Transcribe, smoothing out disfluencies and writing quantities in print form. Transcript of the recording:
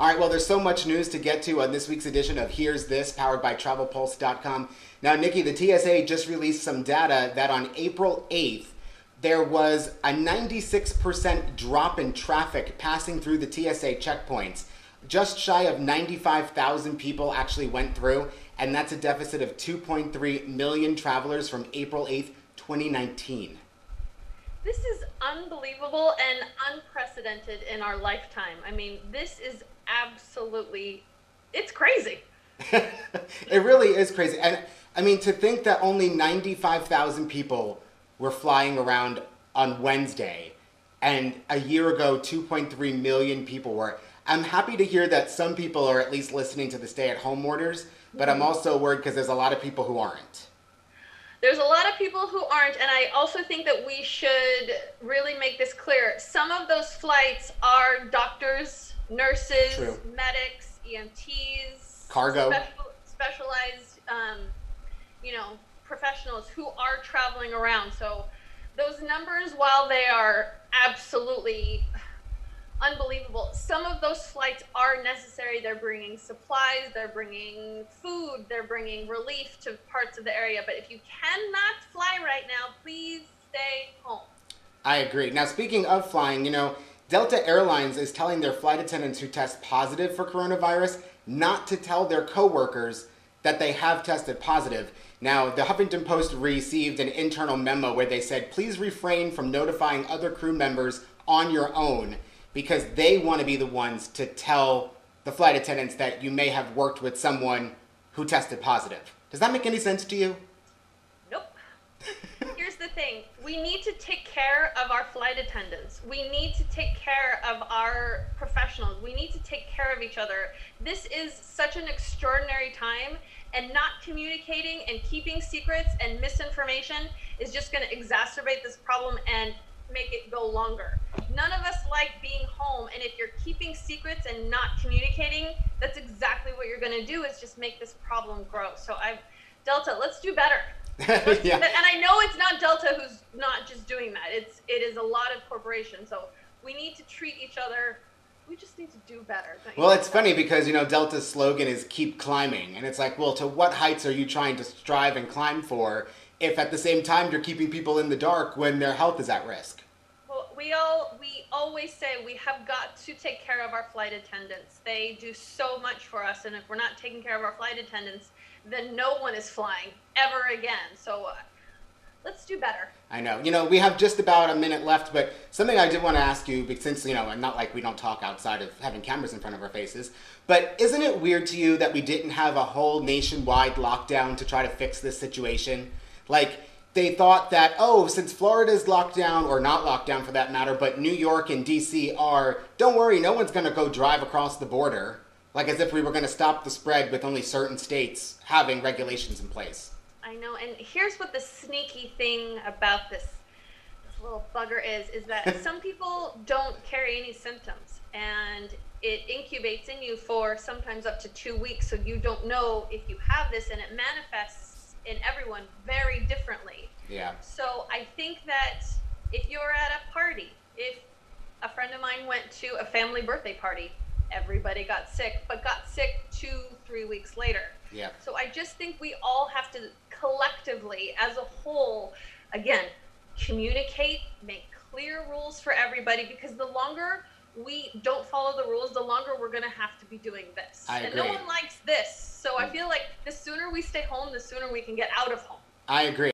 All right, well, there's so much news to get to on this week's edition of Here's This, powered by TravelPulse.com. Now, Nikki, the TSA just released some data that on April 8th, there was a 96% drop in traffic passing through the TSA checkpoints. Just shy of 95,000 people actually went through, and that's a deficit of 2.3 million travelers from April 8th, 2019. This is unbelievable and unprecedented in our lifetime. I mean, this is absolutely, it's crazy. It really is crazy. And I mean, to think that only 95,000 people were flying around on Wednesday, and a year ago, 2.3 million people were. I'm happy to hear that some people are at least listening to the stay-at-home orders, but I'm also worried because there's a lot of people who aren't. There's a lot of people who aren't, and I also think that we should really make this clear. Some of those flights are doctors, nurses, True. medics, EMTs, Cargo. specialized, professionals who are traveling around. So those numbers, while they are absolutely unbelievable, some of those flights are necessary. They're bringing supplies, they're bringing food, they're bringing relief to parts of the area. But if you cannot fly right now, please stay home. I agree. Now, speaking of flying, Delta Airlines is telling their flight attendants who test positive for coronavirus not to tell their coworkers that they have tested positive. Now, the Huffington Post received an internal memo where they said, please refrain from notifying other crew members on your own, because they want to be the ones to tell the flight attendants that you may have worked with someone who tested positive. Does that make any sense to you? Nope. Here's the thing. We need to take care of our flight attendants. We need to take care of our professionals. We need to take care of each other. This is such an extraordinary time, and not communicating and keeping secrets and misinformation is just going to exacerbate this problem and make it go longer. None of us like being home, and if you're keeping secrets and not communicating, that's exactly what you're going to do, is just make this problem grow. So Delta, let's do better. Yeah. And I know it's not Delta who's not just doing that. It is a lot of corporations. So we need to treat each other. We just need to do better. Well, it's funny because, Delta's slogan is keep climbing. And it's like, well, to what heights are you trying to strive and climb for if at the same time you're keeping people in the dark when their health is at risk? Well, we always say we have got to take care of our flight attendants. They do so much for us. And if we're not taking care of our flight attendants, then no one is flying ever again. So let's do better. I know. We have just about a minute left, but something I did want to ask you, since, and not like we don't talk outside of having cameras in front of our faces, but isn't it weird to you that we didn't have a whole nationwide lockdown to try to fix this situation? Like, they thought that, since Florida's locked down, or not locked down for that matter, but New York and DC are, don't worry, no one's going to go drive across the border. Like as if we were going to stop the spread with only certain states having regulations in place. I know, and here's what the sneaky thing about this little bugger is that some people don't carry any symptoms, and it incubates in you for sometimes up to 2 weeks, so you don't know if you have this, and it manifests in everyone very differently. Yeah. So I think that if you're at a party, if a friend of mine went to a family birthday party, everybody got sick, but got sick 2-3 weeks later. Yeah. So I just think we all have to collectively, as a whole, again, communicate, make clear rules for everybody, because the longer we don't follow the rules, the longer we're going to have to be doing this. I agree. And no one likes this. So I feel like the sooner we stay home, the sooner we can get out of home. I agree.